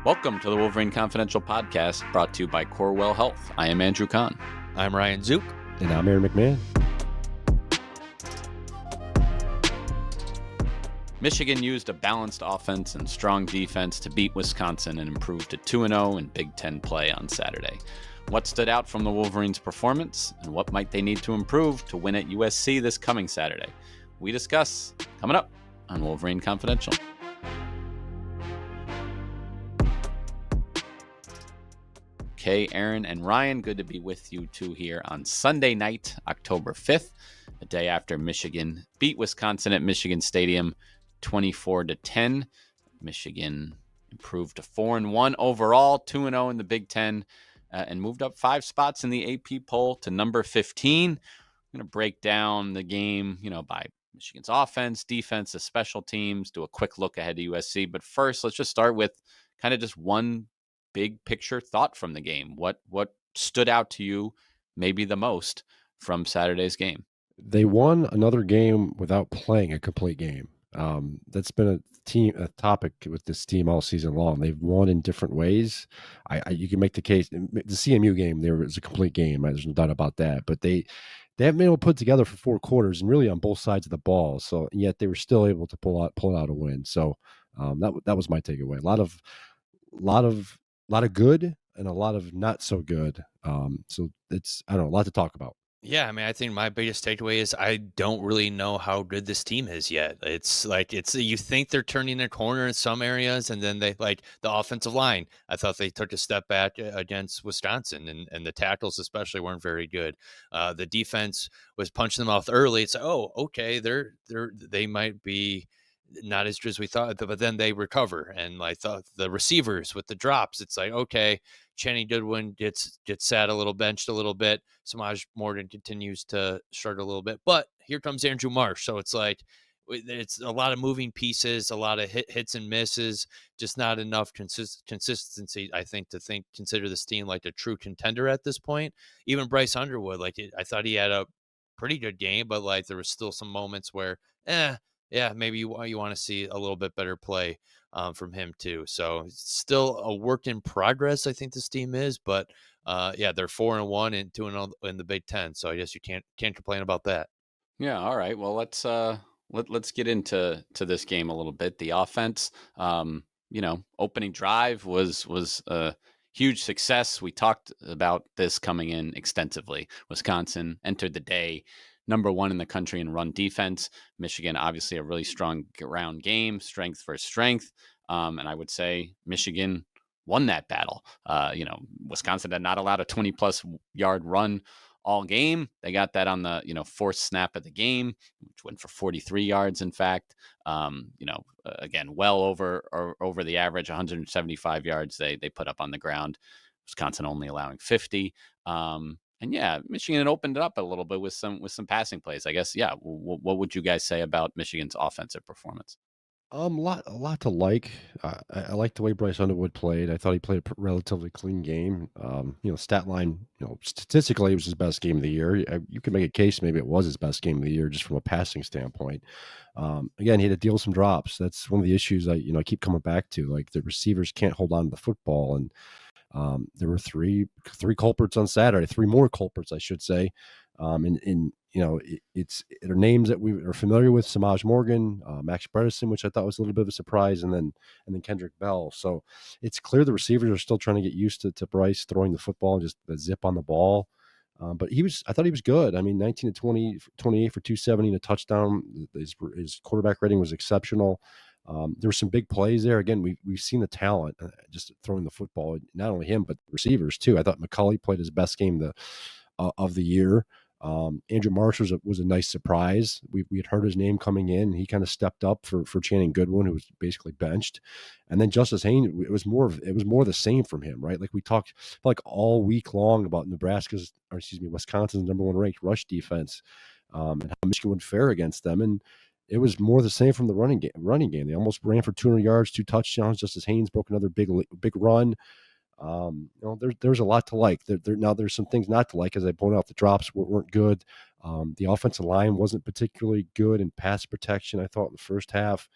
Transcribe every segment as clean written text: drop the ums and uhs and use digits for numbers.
Welcome to the Wolverine Confidential Podcast, brought to you by Corewell Health. I am Andrew Kahn. I'm Ryan Zook. And I'm Aaron McMahon. Michigan used a balanced offense and strong defense to beat Wisconsin and improve to 2-0 in Big Ten play on Saturday. What stood out from the Wolverines' performance, and what might they need to improve to win at USC this coming Saturday? We discuss coming up on Wolverine Confidential. Okay, Aaron and Ryan, good to be with you two here on Sunday night, October 5th, the day after Michigan beat Wisconsin at Michigan Stadium 24-10. Michigan improved to 4-1 overall, 2-0 in the Big Ten, and moved up 5 spots in the AP poll to number 15. I'm going to break down the game, by Michigan's offense, defense, the special teams, do a quick look ahead to USC. But first, let's just start with kind of just one big picture thought from the game. What stood out to you maybe the most from Saturday's game? They won another game without playing a complete game. That's been a topic with this team all season long. They've won in different ways. You can make the case. The CMU game, there was a complete game. There's no doubt about that. But they haven't been able to put together for 4 quarters and really on both sides of the ball. So yet they were still able to pull out a win. So that was my takeaway. A lot of good and a lot of not so good. So it's, a lot to talk about. Yeah, I think my biggest takeaway is I don't really know how good this team is yet. It's you think they're turning their corner in some areas, and then they the offensive line. I thought they took a step back against Wisconsin, and the tackles especially weren't very good. The defense was punching them off early. It's okay, they might be not as good as we thought, but then they recover. And I thought the receivers with the drops, it's okay, Cheney Goodwin gets sat a little, benched a little bit. Samaj Morgan continues to struggle a little bit, but here comes Andrew Marsh. So it's it's a lot of moving pieces, a lot of hits and misses, just not enough consistency, I think, to consider this team like a true contender at this point. Even Bryce Underwood, I thought he had a pretty good game, but there was still some moments where, yeah, maybe you want to see a little bit better play from him too. So it's still a work in progress, I think this team is, but they're 4-1 and 2-0 in the Big Ten. So I guess you can't complain about that. Yeah. All right. Well, let's get into this game a little bit. The offense, opening drive was a huge success. We talked about this coming in extensively. Wisconsin entered the day number 1 in the country in run defense. Michigan, obviously a really strong ground game, strength for strength. And I would say Michigan won that battle. Wisconsin had not allowed a 20-plus yard run all game. They got that on the, fourth snap of the game, which went for 43 yards, in fact. Again, well over the average, 175 yards they put up on the ground. Wisconsin only allowing 50. And yeah, Michigan opened it up a little bit with some passing plays, I guess. Yeah. What would you guys say about Michigan's offensive performance? A lot to like. I like the way Bryce Underwood played. I thought he played a relatively clean game. Stat line, statistically, it was his best game of the year. You could make a case maybe it was his best game of the year just from a passing standpoint. Again, he had to deal with some drops. That's one of the issues I keep coming back to. Like the receivers can't hold on to the football, and there were three culprits on Saturday, 3 more culprits, I should say. It's names that we are familiar with: Samaj Morgan, Max Bredesen, which I thought was a little bit of a surprise, and then Kendrick Bell. So it's clear the receivers are still trying to get used to Bryce throwing the football and just the zip on the ball. But I thought he was good. 19 to 20, 28 for 270 and a touchdown. His quarterback rating was exceptional. There were some big plays there. Again, we've seen the talent just throwing the football. Not only him, but receivers too. I thought McCulley played his best game of the year. Andrew Marsh was a nice surprise. We had heard his name coming in. He kind of stepped up for Channing Goodwin, who was basically benched, and then Justice Haynes. It was more the same from him, right? Like we talked all week long about Wisconsin's number 1 ranked rush defense, and how Michigan would fare against them, and it was more the same from the running game. They almost ran for 200 yards, 2 touchdowns. Justice Haynes broke another big run. There's a lot to like. Now there's some things not to like, as I pointed out. The drops weren't good. The offensive line wasn't particularly good in pass protection, I thought, in the first half.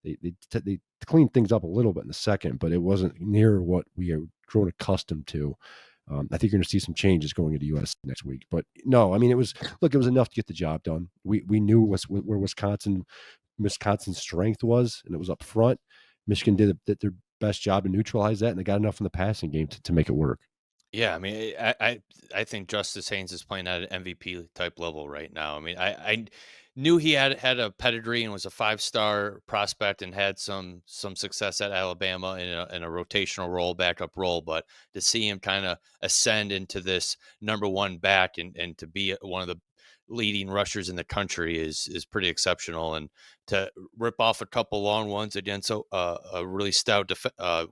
They cleaned things up a little bit in the second, but it wasn't near what we are grown accustomed to. I think you're going to see some changes going into US next week. But no, I mean, it was enough to get the job done. We knew where Wisconsin's strength was, and it was up front. Michigan did their best job to neutralize that, and they got enough in the passing game to make it work. Yeah, I mean, I think Justice Haynes is playing at an MVP type level right now. I mean, I knew he had a pedigree and was a 5-star prospect and had some success at Alabama in a rotational role, backup role, but to see him kind of ascend into this number one back and to be one of the leading rushers in the country is pretty exceptional. And to rip off a couple long ones against a really stout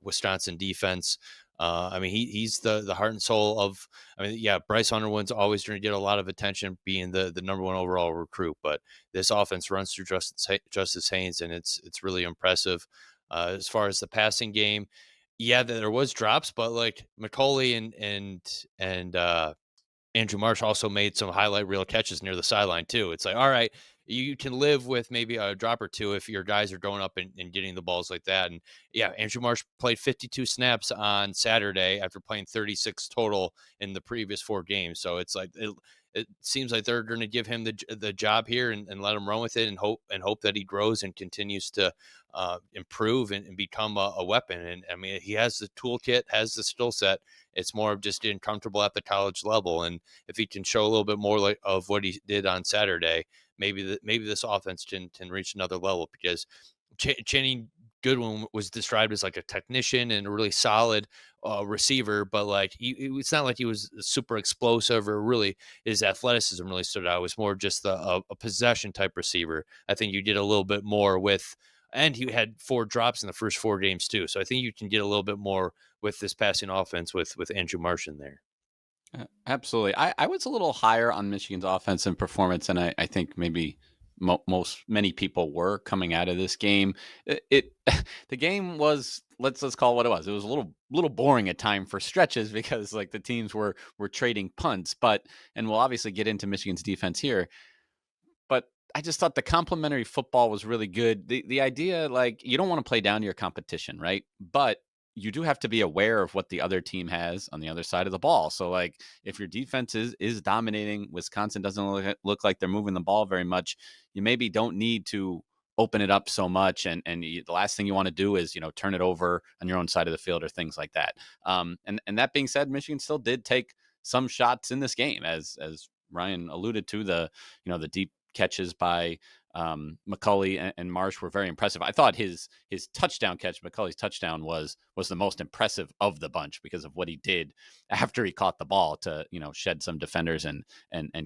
Wisconsin defense. I mean, he's the heart and soul of. I mean, yeah, Bryce Underwood's always going to get a lot of attention, being the number one overall recruit. But this offense runs through Justice Haynes, and it's really impressive. As far as the passing game, yeah, there was drops, but like McCauley and Andrew Marsh also made some highlight reel catches near the sideline too. It's like, all right, you can live with maybe a drop or two if your guys are going up and getting the balls like that. And yeah, Andrew Marsh played 52 snaps on Saturday after playing 36 total in the previous 4 games. So it's like it seems like they're going to give him the job here and let him run with it and hope that he grows and continues to improve and become a weapon. And I mean, he has the toolkit, has the skill set. It's more of just getting comfortable at the college level. And if he can show a little bit more of what he did on Saturday, maybe this offense can reach another level, because Channing Goodwin was described as like a technician and a really solid receiver, but like it's not like he was super explosive or really his athleticism really stood out. It was more just a possession type receiver. I think you did a little bit more with, and he had 4 drops in the first 4 games too. So I think you can get a little bit more with this passing offense with Andrew Marsh in there. Absolutely. I was a little higher on Michigan's offense and performance, and I think maybe many people were coming out of this game. It the game was, let's call it what it was. It was a little boring at time for stretches because like the teams were trading punts, but and we'll obviously get into Michigan's defense here. But I just thought the complementary football was really good. The idea, like, you don't want to play down to your competition, right? But you do have to be aware of what the other team has on the other side of the ball. So, like, if your defense is dominating, Wisconsin doesn't look like they're moving the ball very much, you maybe don't need to open it up so much. And the last thing you want to do is, turn it over on your own side of the field or things like that. And that being said, Michigan still did take some shots in this game, as Ryan alluded to. The deep catches by McCauley and Marsh were very impressive. I thought his touchdown catch, McCauley's touchdown, was the most impressive of the bunch because of what he did after he caught the ball to shed some defenders and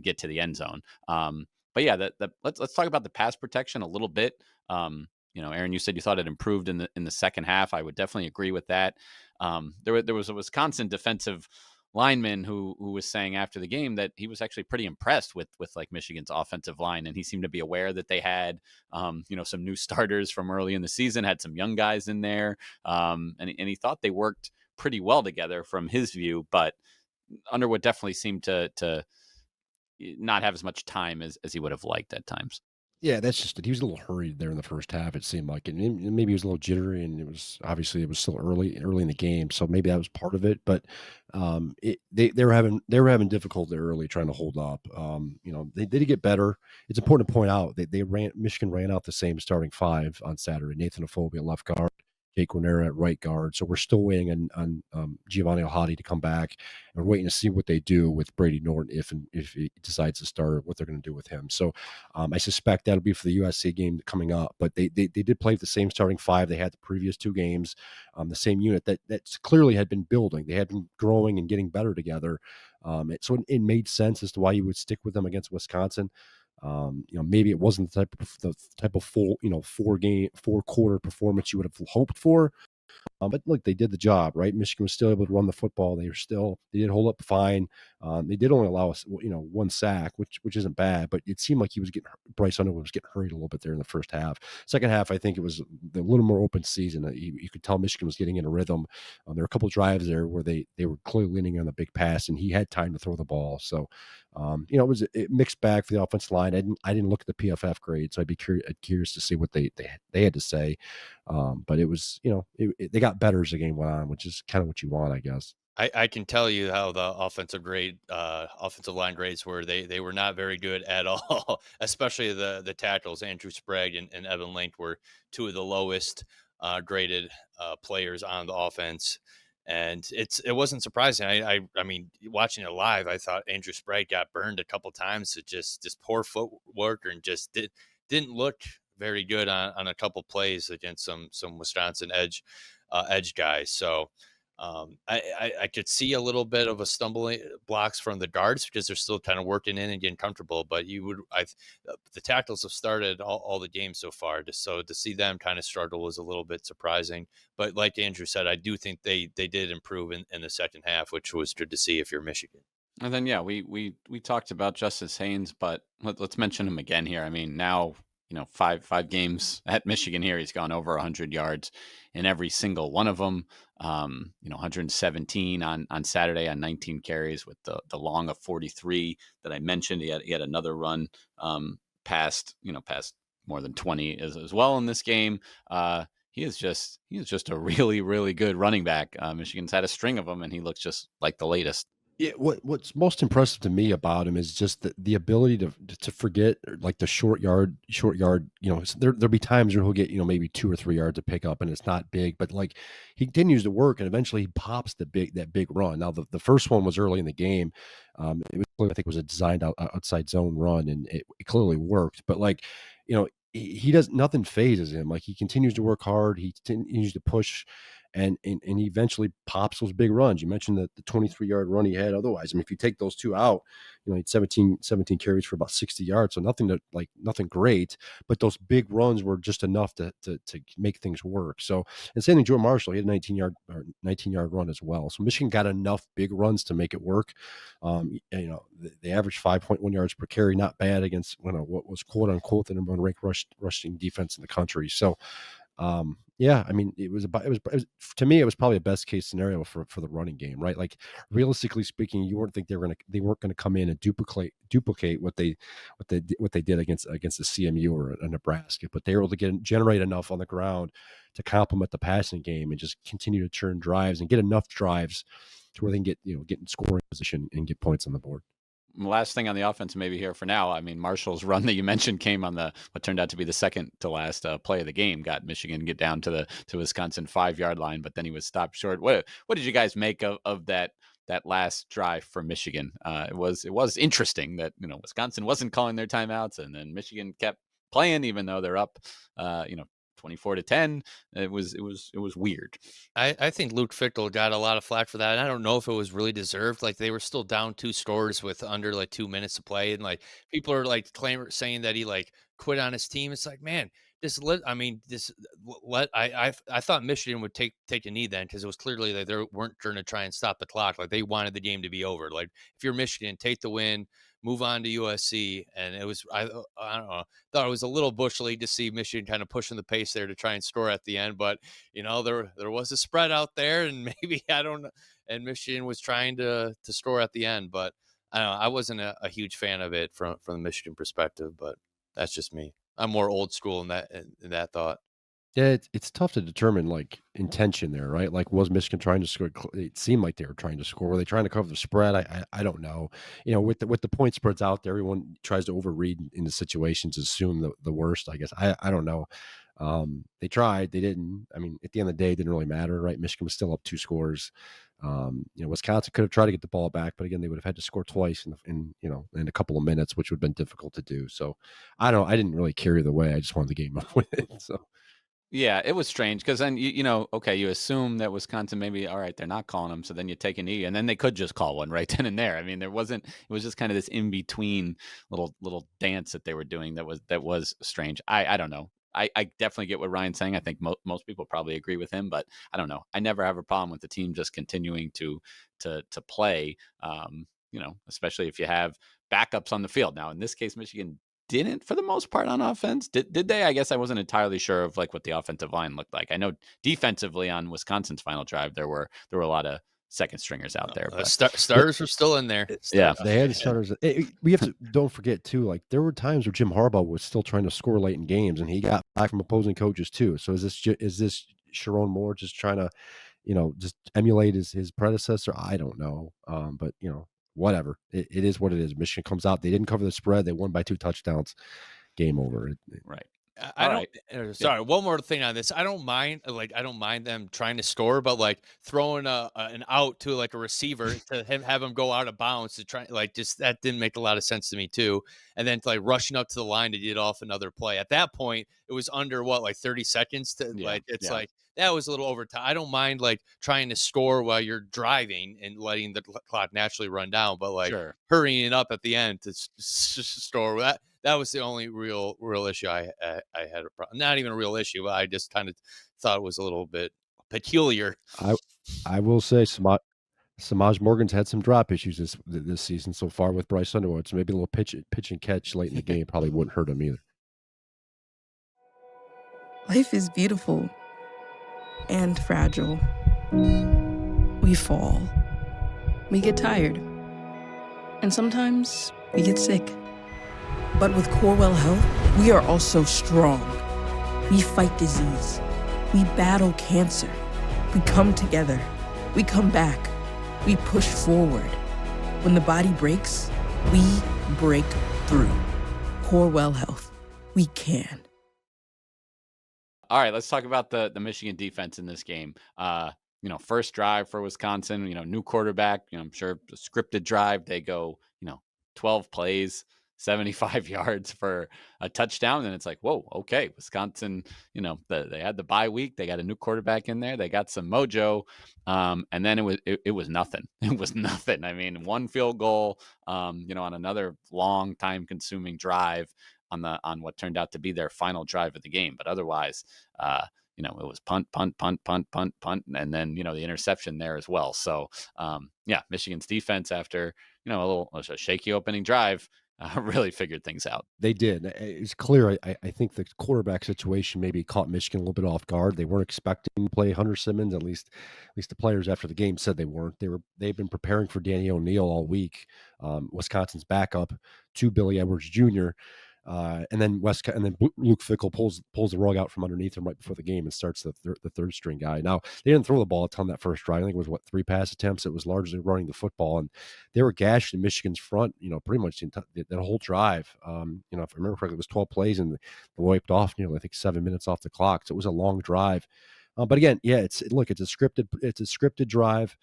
get to the end zone. But yeah, let's talk about the pass protection a little bit. Aaron, you said you thought it improved in the second half. I would definitely agree with that. There was a Wisconsin defensive lineman who was saying after the game that he was actually pretty impressed with like Michigan's offensive line, and he seemed to be aware that they had some new starters from early in the season, had some young guys in there, and he thought they worked pretty well together from his view. But Underwood definitely seemed to not have as much time as he would have liked at times. Yeah, that's just it. He was a little hurried there in the first half, it seemed like, and maybe he was a little jittery, and it was still early in the game, so maybe that was part of it. But they were having difficulty early trying to hold up. They did get better. It's important to point out that Michigan ran out the same starting 5 on Saturday. Nathan Afobe at left guard, Jake Guarnera at right guard. So we're still waiting on Giovanni Ohadi to come back, and we're waiting to see what they do with Brady Norton if he decides to start, what they're going to do with him. So I suspect that'll be for the USC game coming up. But they did play with the same starting 5 they had the previous 2 games, the same unit that clearly had been building. They had been growing and getting better together. So it made sense as to why you would stick with them against Wisconsin. Maybe it wasn't the type of full, 4 quarter performance you would have hoped for, But look, they did the job, right? Michigan was still able to run the football. They did hold up fine. They did only allow us, one sack, which isn't bad, but it seemed like Bryce Underwood was getting hurried a little bit there in the first half. Second half, I think it was a little more open season. You could tell Michigan was getting in a rhythm. There were a couple of drives there where they were clearly leaning on the big pass, and he had time to throw the ball. So, it was a mixed bag for the offensive line. I didn't look at the PFF grade, so I'd be curious to see what they had to say. But it was, they got better as the game went on, which is kind of what you want, I guess. I can tell you how the offensive line grades were. They were not very good at all, especially the tackles. Andrew Sprague and Evan Link were two of the lowest graded players on the offense. And it wasn't surprising. I mean, watching it live, I thought Andrew Sprague got burned a couple times. It just poor footwork and just didn't look very good on a couple plays against some Wisconsin edge guys. So I could see a little bit of a stumbling blocks from the guards because they're still kind of working in and getting comfortable. But the tackles have started all the games so far, so to see them kind of struggle was a little bit surprising. But like Andrew said, I do think they did improve in the second half, which was good to see if you're Michigan. And then, yeah, we talked about Justice Haynes, but let's mention him again here. I mean, now, five games at Michigan here, he's gone over 100 yards in every single one of them. 117 on Saturday on 19 carries with the long of 43 that I mentioned. He had another run past more than 20 as well in this game. He is just a really, really good running back. Michigan's had a string of them, and he looks just like the latest. Yeah, what's most impressive to me about him is just the ability to forget, like, the short yard. There'll be times where he'll get, maybe 2 or 3 yards to pick up, and it's not big, but like, he continues to work, and eventually he pops that big run. Now the first one was early in the game. I think it was a designed outside zone run, and it clearly worked. But like, he does nothing phases him. Like, he continues to work hard. He continues to push, and he eventually pops those big runs. You mentioned the 23-yard run he had. Otherwise, I mean, if you take those two out, he had 17 carries for about 60 yards. So nothing great, but those big runs were just enough to make things work. So, and same thing, Joe Marshall, he had a 19-yard run as well. So Michigan got enough big runs to make it work. They averaged 5.1 yards per carry, not bad against what was quote unquote the number one ranked rushing defense in the country. So, yeah, I mean, it was to me, it was probably a best case scenario for the running game, right? Like, realistically speaking, you wouldn't think they weren't gonna come in and duplicate what they did against the CMU or a Nebraska, but they were able to generate enough on the ground to complement the passing game and just continue to turn drives and get enough drives to where they can get in scoring position and get points on the board. Last thing on the offense, maybe here for now. I mean, Marshall's run that you mentioned came on what turned out to be the second to last play of the game. Got Michigan get down to the Wisconsin 5-yard line, but then he was stopped short. What did you guys make of that last drive for Michigan? It was interesting that Wisconsin wasn't calling their timeouts, and then Michigan kept playing even though they're up. 24-10. It was weird. I think Luke Fickle got a lot of flack for that. And I don't know if it was really deserved. Like, they were still down two scores with under like 2 minutes to play, and like, people are like saying that he like quit on his team. It's like, man, I thought Michigan would take a knee then, because it was clearly that they weren't going to try and stop the clock. Like, they wanted the game to be over. Like, if you're Michigan, take the win, move on to USC. And it was, I don't know, thought it was a little bush league to see Michigan kind of pushing the pace there to try and score at the end. But there was a spread out there, and maybe, I don't know, and Michigan was trying to score at the end. But I don't know, I wasn't a huge fan of it from the Michigan perspective, but that's just me. I'm more old school in that thought. Yeah, it's tough to determine, like, intention there, right? Like, was Michigan trying to score? It seemed like they were trying to score. Were they trying to cover the spread? I don't know. With the point spreads out there, everyone tries to overread into situations, assume the worst. I guess I don't know. They tried, they didn't. I mean, at the end of the day, it didn't really matter, right? Michigan was still up two scores. Wisconsin could have tried to get the ball back, but again, they would have had to score twice in a couple of minutes, which would have been difficult to do. So, I don't. I didn't really care either way. I just wanted the game up with it. So. Yeah, it was strange because then okay, you assume that Wisconsin maybe, all right, they're not calling them, so then you take a knee, and then they could just call one right then and there. I mean, there wasn't. It was just kind of this in between little dance that they were doing that was strange. I don't know. I definitely get what Ryan's saying. I think most people probably agree with him, but I don't know. I never have a problem with the team just continuing to play. Especially if you have backups on the field. Now, in this case, Michigan didn't for the most part on offense. Did they? I guess I wasn't entirely sure of like what the offensive line looked like. I know defensively on Wisconsin's final drive there were a lot of second stringers out there, but Starters were still in there. yeah, They had starters. We have to don't forget too. Like there were times where Jim Harbaugh was still trying to score late in games, and he got back from opposing coaches too. So is this Sharon Moore just trying to, just emulate his predecessor? I don't know. But whatever. It is what it is. Michigan comes out. They didn't cover the spread. They won by 2 touchdowns. Game over. right. I All don't. right. Sorry, one more thing on this. I don't mind. I don't mind them trying to score, but like throwing an out to like a receiver to have him go out of bounds to try, like, just that didn't make a lot of sense to me too. And then like rushing up to the line to get off another play. At that point, it was under what, like 30 seconds to Yeah, like. It's yeah. like that was a little over time. I don't mind like trying to score while you're driving and letting the clock naturally run down, but like Sure. hurrying it up at the end to store that was the only real issue I had a problem. Not even a real issue, but I just kind of thought it was a little bit peculiar. I will say Samaj Morgan's had some drop issues this season so far with Bryce Underwood. So maybe a little pitch and catch late in the game probably wouldn't hurt him either. Life is beautiful and fragile. We fall. We get tired. And sometimes we get sick. But with Corewell Health, we are also strong. We fight disease. We battle cancer. We come together. We come back. We push forward. When the body breaks, we break through. Corewell Health. We can. All right, let's talk about the Michigan defense in this game. First drive for Wisconsin, new quarterback, I'm sure a scripted drive. They go, 12 plays, 75 yards for a touchdown. And it's like, whoa, okay. Wisconsin, they had the bye week. They got a new quarterback in there. They got some mojo. And then it was nothing. It was nothing. I mean, one field goal, on another long time consuming drive on what turned out to be their final drive of the game. But otherwise, it was punt, punt, punt, punt, punt, punt, and then the interception there as well. So Michigan's defense after a shaky opening drive really figured things out. They did. It's clear. I think the quarterback situation maybe caught Michigan a little bit off guard. They weren't expecting to play Hunter Simmons. At least the players after the game said they weren't. They've been preparing for Danny O'Neill all week, Wisconsin's backup to Billy Edwards Jr. And then Luke Fickell pulls the rug out from underneath him right before the game and starts the third string guy. Now they didn't throw the ball a ton that first drive. I think it was 3 pass attempts. It was largely running the football, and they were gashed in Michigan's front. Pretty much that whole drive. If I remember correctly, it was 12 plays and they wiped off nearly, I think, 7 minutes off the clock. So it was a long drive. But again, yeah, it's a scripted drive.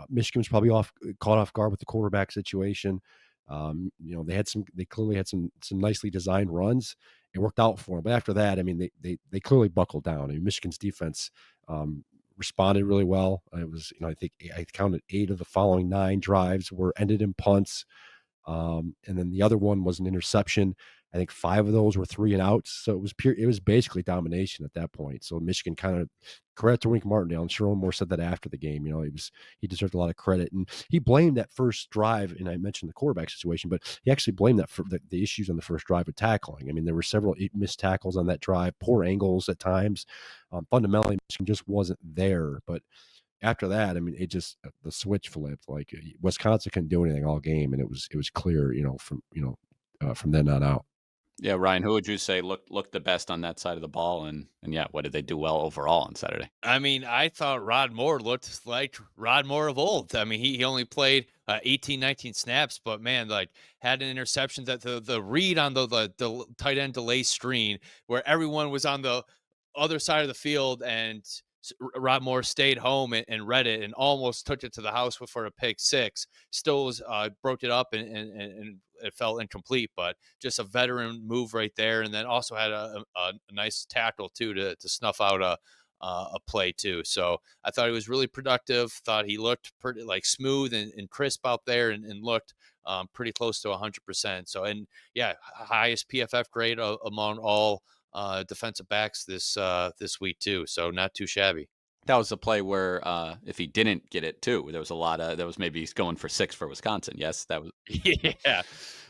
Michigan was probably caught off guard with the quarterback situation. They clearly had some nicely designed runs. It worked out for them. But after that, I mean, they clearly buckled down. I mean, Michigan's defense responded really well. It was, I think I counted 8 of the following 9 drives were ended in punts. And then the other one was an interception. I think 5 of those were 3 and outs. So it was basically domination at that point. So Michigan kind of, credit to Wink Martindale, and Sharon Moore said that after the game. He deserved a lot of credit, and he blamed that first drive. And I mentioned the quarterback situation, but he actually blamed that for the issues on the first drive with tackling. I mean, there were several missed tackles on that drive, poor angles at times. Fundamentally, Michigan just wasn't there. But after that, I mean, the switch flipped. Like Wisconsin couldn't do anything all game, and it was clear, from then on out. Yeah, Ryan, who would you say looked the best on that side of the ball, and what did they do well overall on Saturday? I mean, I thought Rod Moore looked like Rod Moore of old. I mean, he only played 18, 19 snaps, but man, like had an interception that the read on the tight end delay screen where everyone was on the other side of the field and Rod Moore stayed home and read it and almost took it to the house for a pick six. Still was, broke it up and it felt incomplete, but just a veteran move right there. And then also had a nice tackle too to snuff out a play too. So I thought he was really productive. Thought he looked pretty like smooth and crisp out there and looked pretty close to 100%. So, and yeah, highest PFF grade among all defensive backs this week too. So not too shabby. That was a play where if he didn't get it too, there was a lot of, that was maybe he's going for 6 for Wisconsin. Yes, that was. Yeah.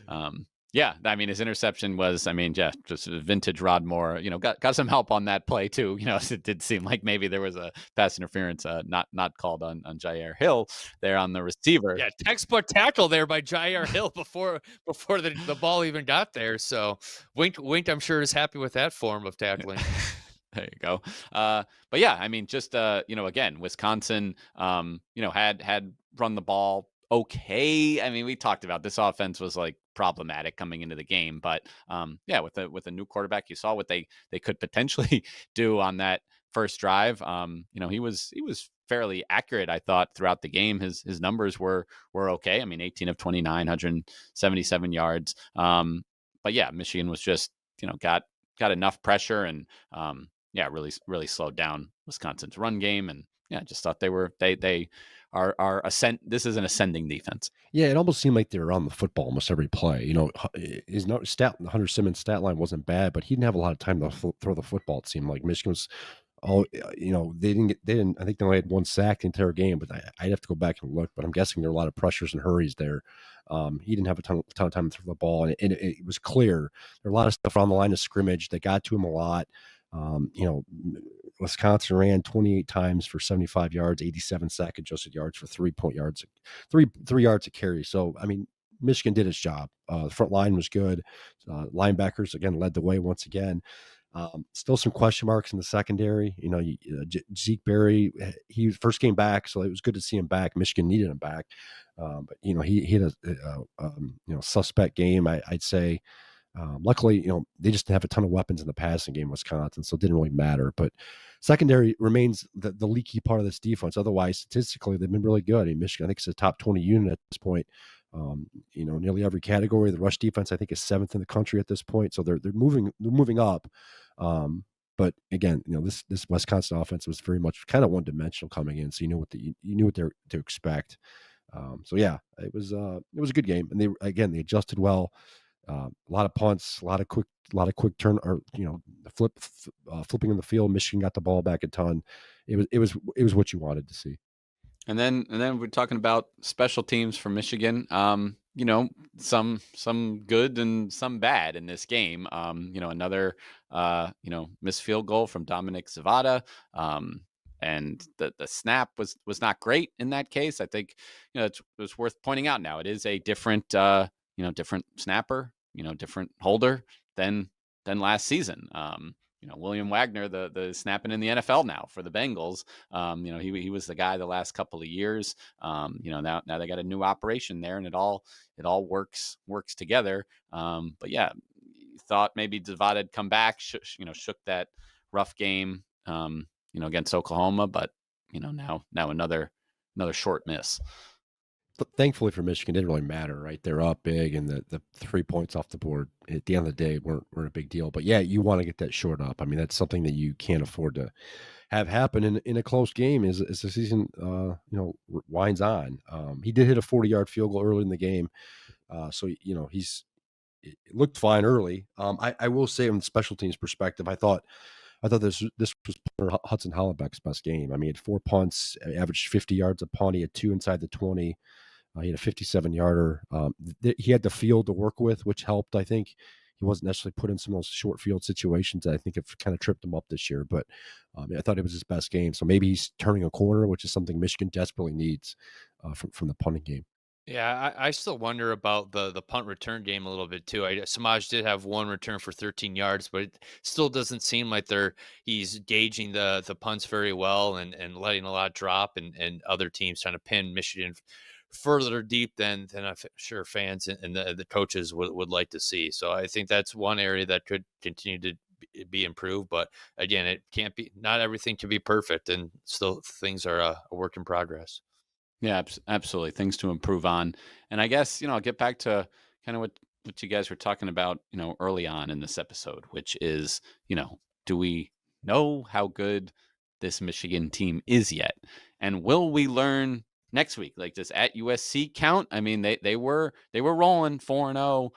Um, yeah, I mean, his interception was, I mean, yeah, just a vintage Rod Moore. Got some help on that play too. It did seem like maybe there was a pass interference, not called on Jair Hill there on the receiver. Yeah, textbook tackle there by Jair Hill before the ball even got there. So Wink, I'm sure is happy with that form of tackling. There you go. But yeah, I mean, just again, Wisconsin, had run the ball okay. I mean, we talked about this offense was like problematic coming into the game, but yeah, with a new quarterback, you saw what they could potentially do on that first drive. He was fairly accurate, I thought, throughout the game. His numbers were okay. I mean, 18 of 29, 177 yards. But yeah, Michigan was just got enough pressure and yeah, really slowed down Wisconsin's run game, and yeah, just thought they are this is an ascending defense. Yeah, it almost seemed like they were on the football almost every play. His Hunter Simmons stat line wasn't bad, but he didn't have a lot of time to throw the football. It seemed like Michigan was, they didn't. I think they only had 1 sack the entire game, but I'd have to go back and look. But I'm guessing there were a lot of pressures and hurries there. He didn't have a ton of time to throw the ball, and it was clear there were a lot of stuff on the line of scrimmage that got to him a lot. Wisconsin ran 28 times for 75 yards, 87 sack adjusted yards for 3 yards, three yards a carry. So, I mean, Michigan did its job. The front line was good. Linebackers, again, led the way once again. Still some question marks in the secondary. Zeke Berry, he first came back, so it was good to see him back. Michigan needed him back. But, he had a suspect game, I'd say. Luckily, they just have a ton of weapons in the passing game, Wisconsin, so it didn't really matter. But secondary remains the leaky part of this defense. Otherwise, statistically, they've been really good. Michigan, I think, it's a top 20 unit at this point. Nearly every category. The rush defense, I think, is 7th in the country at this point. So they're moving up. But again, this Wisconsin offense was very much kind of one dimensional coming in. So you knew what they're to expect. So yeah, it was a good game, and they adjusted well. A lot of punts, a lot of quick turn, or flipping in the field. Michigan got the ball back a ton. It was what you wanted to see. And then we're talking about special teams for Michigan. Some good and some bad in this game. Another missed field goal from Dominic Zavada. And the snap was not great in that case. I think it was worth pointing out. Now it is a different different snapper, different holder than last season. William Wagner, the snapping in the NFL now for the Bengals. He was the guy the last couple of years. Now they got a new operation there, and it all works together. But yeah, thought maybe Zavada had come back, shook that rough game, against Oklahoma, but now another short miss. Thankfully for Michigan, it didn't really matter, right? They're up big, and the 3 points off the board at the end of the day weren't a big deal. But yeah, you want to get that short up. I mean, that's something that you can't afford to have happen in a close game as the season winds on. He did hit a 40-yard field goal early in the game, so it looked fine early. I will say, from the special teams perspective, I thought this was Hudson Hollenbeck's best game. I mean, he had 4 punts, averaged 50 yards a punt. He had 2 inside the 20. He had a 57-yarder. He had the field to work with, which helped. I think he wasn't necessarily put in some of those short field situations that I think have kind of tripped him up this year. But I thought it was his best game. So maybe he's turning a corner, which is something Michigan desperately needs from the punting game. Yeah, I still wonder about the punt return game a little bit too. Samaj did have 1 return for 13 yards, but it still doesn't seem like he's gauging the punts very well and letting a lot drop, and other teams trying to pin Michigan further deep than I'm sure fans and the coaches would like to see. So I think that's one area that could continue to be improved. But again, it can't be, not everything can be perfect, and still things are a work in progress. Yeah, absolutely. Things to improve on. And I guess, I'll get back to kind of what you guys were talking about, early on in this episode, which is, do we know how good this Michigan team is yet? And will we learn next week? Like, does at USC count? I mean, they were rolling 4-0,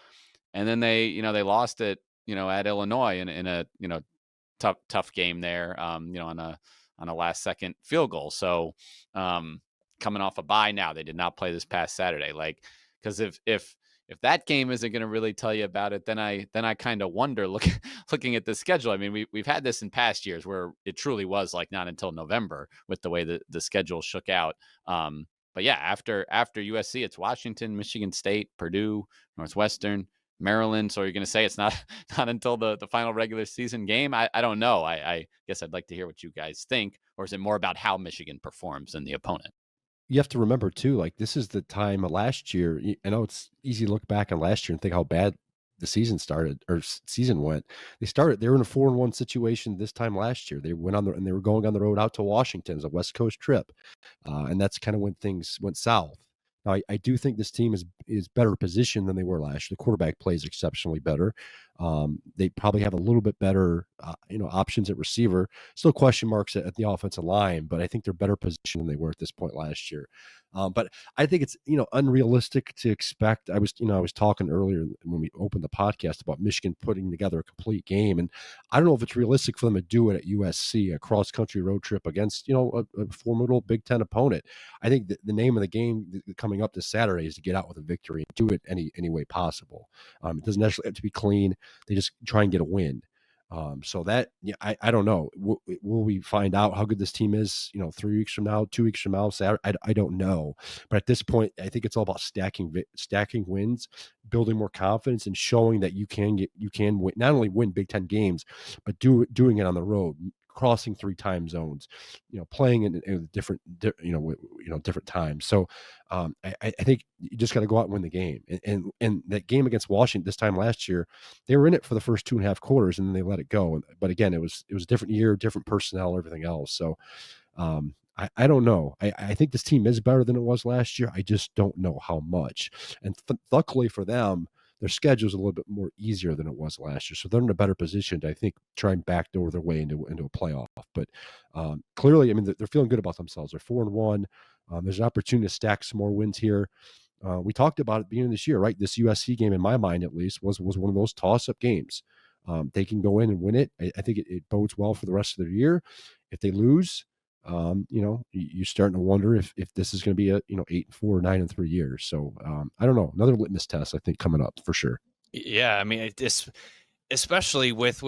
and then they lost it at Illinois in a tough game there, on a last second field goal. So coming off a bye now, they did not play this past Saturday. Like, because if that game isn't going to really tell you about it, then I kind of wonder looking at the schedule. I mean, we've had this in past years where it truly was like not until November with the way the schedule shook out. But yeah, after USC, it's Washington, Michigan State, Purdue, Northwestern, Maryland. So you're going to say it's not not until the final regular season game? I don't know. I guess I'd like to hear what you guys think, or is it more about how Michigan performs than the opponent? You have to remember too, like this is the time of last year. I know it's easy to look back on last year and think how bad the season started or season went. They were in a 4-1 situation this time last year. They went and they were going on the road out to Washington as a West Coast trip. And that's kind of when things went south. Now, I do think this team is better positioned than they were last year. The quarterback plays exceptionally better. They probably have a little bit better, options at receiver. Still question marks at the offensive line, but I think they're better positioned than they were at this point last year. But I think it's unrealistic to expect. I was talking earlier when we opened the podcast about Michigan putting together a complete game, and I don't know if it's realistic for them to do it at USC, a cross country road trip against a formidable Big Ten opponent. I think the name of the game coming up this Saturday is to get out with a victory and do it any way possible. It doesn't necessarily have to be clean. They just try and get a win. So that, I don't know. Will we find out how good this team is, 3 weeks from now, 2 weeks from now, Saturday? I don't know. But at this point, I think it's all about stacking wins, building more confidence, and showing that you can win, not only win Big Ten games, but doing it on the road, crossing 3 time zones, playing in different, different times. So I think you just got to go out and win the game. And that game against Washington this time last year, they were in it for the first 2.5 quarters and then they let it go. But again, it was a different year, different personnel, everything else. So I don't know. I think this team is better than it was last year. I just don't know how much. And luckily for them, their schedule is a little bit more easier than it was last year. So they're in a better position to, I think, try and backdoor their way into a playoff. But clearly, I mean, they're feeling good about themselves. They're 4-1. There's an opportunity to stack some more wins here. We talked about it beginning of this year, right? This USC game, in my mind at least, was one of those toss-up games. They can go in and win it. I think it bodes well for the rest of the year. If they lose, you're starting to wonder if this is going to be a 8-4, 9-3 years. So I don't know. Another litmus test, I think, coming up for sure. Yeah, I mean, especially with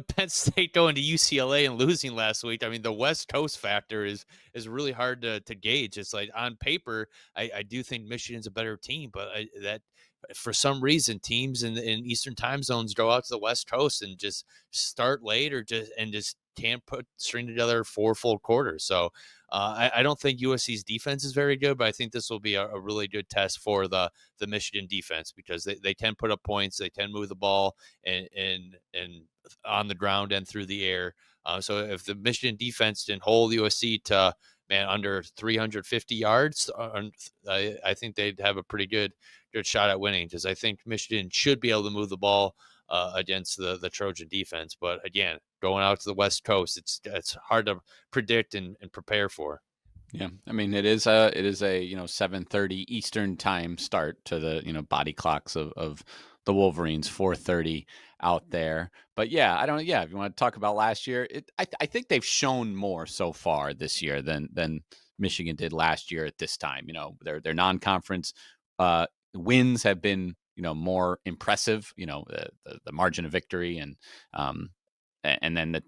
Penn State going to UCLA and losing last week. I mean, the West Coast factor is really hard to gauge. It's like on paper, I do think Michigan's a better team, but that for some reason teams in Eastern time zones go out to the West Coast and just start late or just can't string together 4 full quarters. So I don't think USC's defense is very good, but I think this will be a really good test for the Michigan defense because they can put up points, they can move the ball and on the ground and through the air. So if the Michigan defense can hold USC to under 350 yards, I think they'd have a pretty good shot at winning because I think Michigan should be able to move the ball against the Trojan defense. But again, going out to the West Coast, it's hard to predict and prepare for. Yeah, I mean it is a 7:30 Eastern time start to the body clocks of the Wolverines, 4:30 out there. But yeah, I don't. Yeah, if you want to talk about last year, I think they've shown more so far this year than Michigan did last year at this time. Their non-conference wins have been more impressive. The margin of victory and then the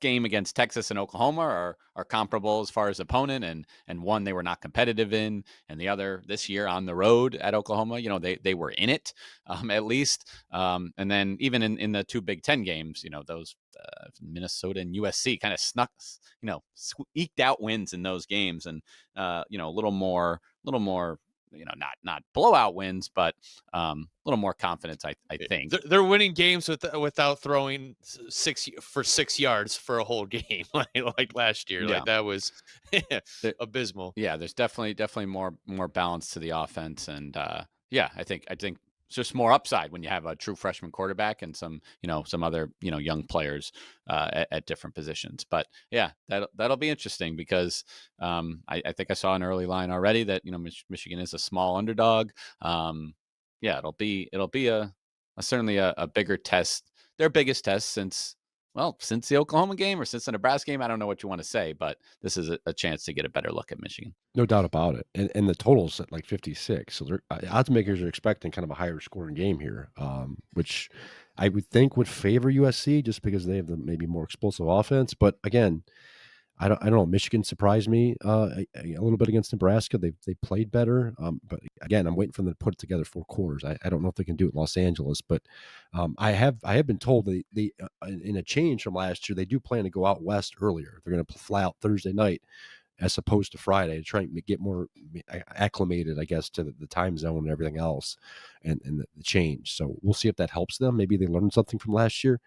game against Texas and Oklahoma are comparable as far as opponent, and one they were not competitive in, and the other this year on the road at Oklahoma, they were in it at least, and then even in the 2 Big Ten games, those Minnesota and USC kind of snuck, eked out wins in those games, and a little more not blowout wins, but a little more confidence, I think. They're winning games without throwing 6 yards for a whole game like last year. Yeah. Like that was abysmal. Yeah, there's definitely more balance to the offense, and yeah, I think it's just more upside when you have a true freshman quarterback and some other young players at different positions. But yeah, that'll be interesting because I think I saw an early line already that Michigan is a small underdog. Yeah, it'll be a certainly a bigger test, their biggest test since the Oklahoma game or since the Nebraska game. I don't know what you want to say, but this is a chance to get a better look at Michigan. No doubt about it. And the total's at like 56. So they're, odds makers are expecting kind of a higher scoring game here, which I would think would favor USC just because they have the maybe more explosive offense. But again, I don't know. Michigan surprised me a little bit against Nebraska. They played better, but again, I'm waiting for them to put it together 4 quarters. I don't know if they can do it in Los Angeles, but I have been told they in a change from last year, they do plan to go out west earlier. They're going to fly out Thursday night as opposed to Friday to try and get more acclimated, I guess, to the time zone and everything else, and the change. So we'll see if that helps them. Maybe they learned something from last year.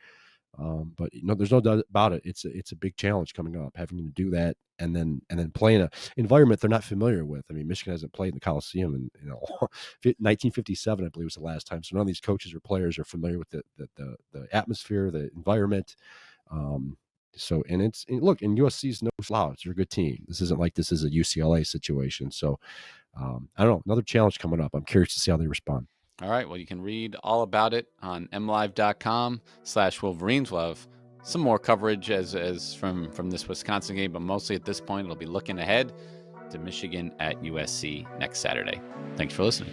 But there's no doubt about it. It's a big challenge coming up, having to do that and then play in an environment they're not familiar with. I mean, Michigan hasn't played in the Coliseum in 1957, I believe, was the last time. So none of these coaches or players are familiar with the atmosphere, the environment. Look, and USC's no slouch. They're a good team. This isn't like this is a UCLA situation. So I don't know. Another challenge coming up. I'm curious to see how they respond. All right. Well, you can read all about it on MLive.com/Wolverines. We'll have some more coverage as from this Wisconsin game, but mostly at this point, it'll be looking ahead to Michigan at USC next Saturday. Thanks for listening.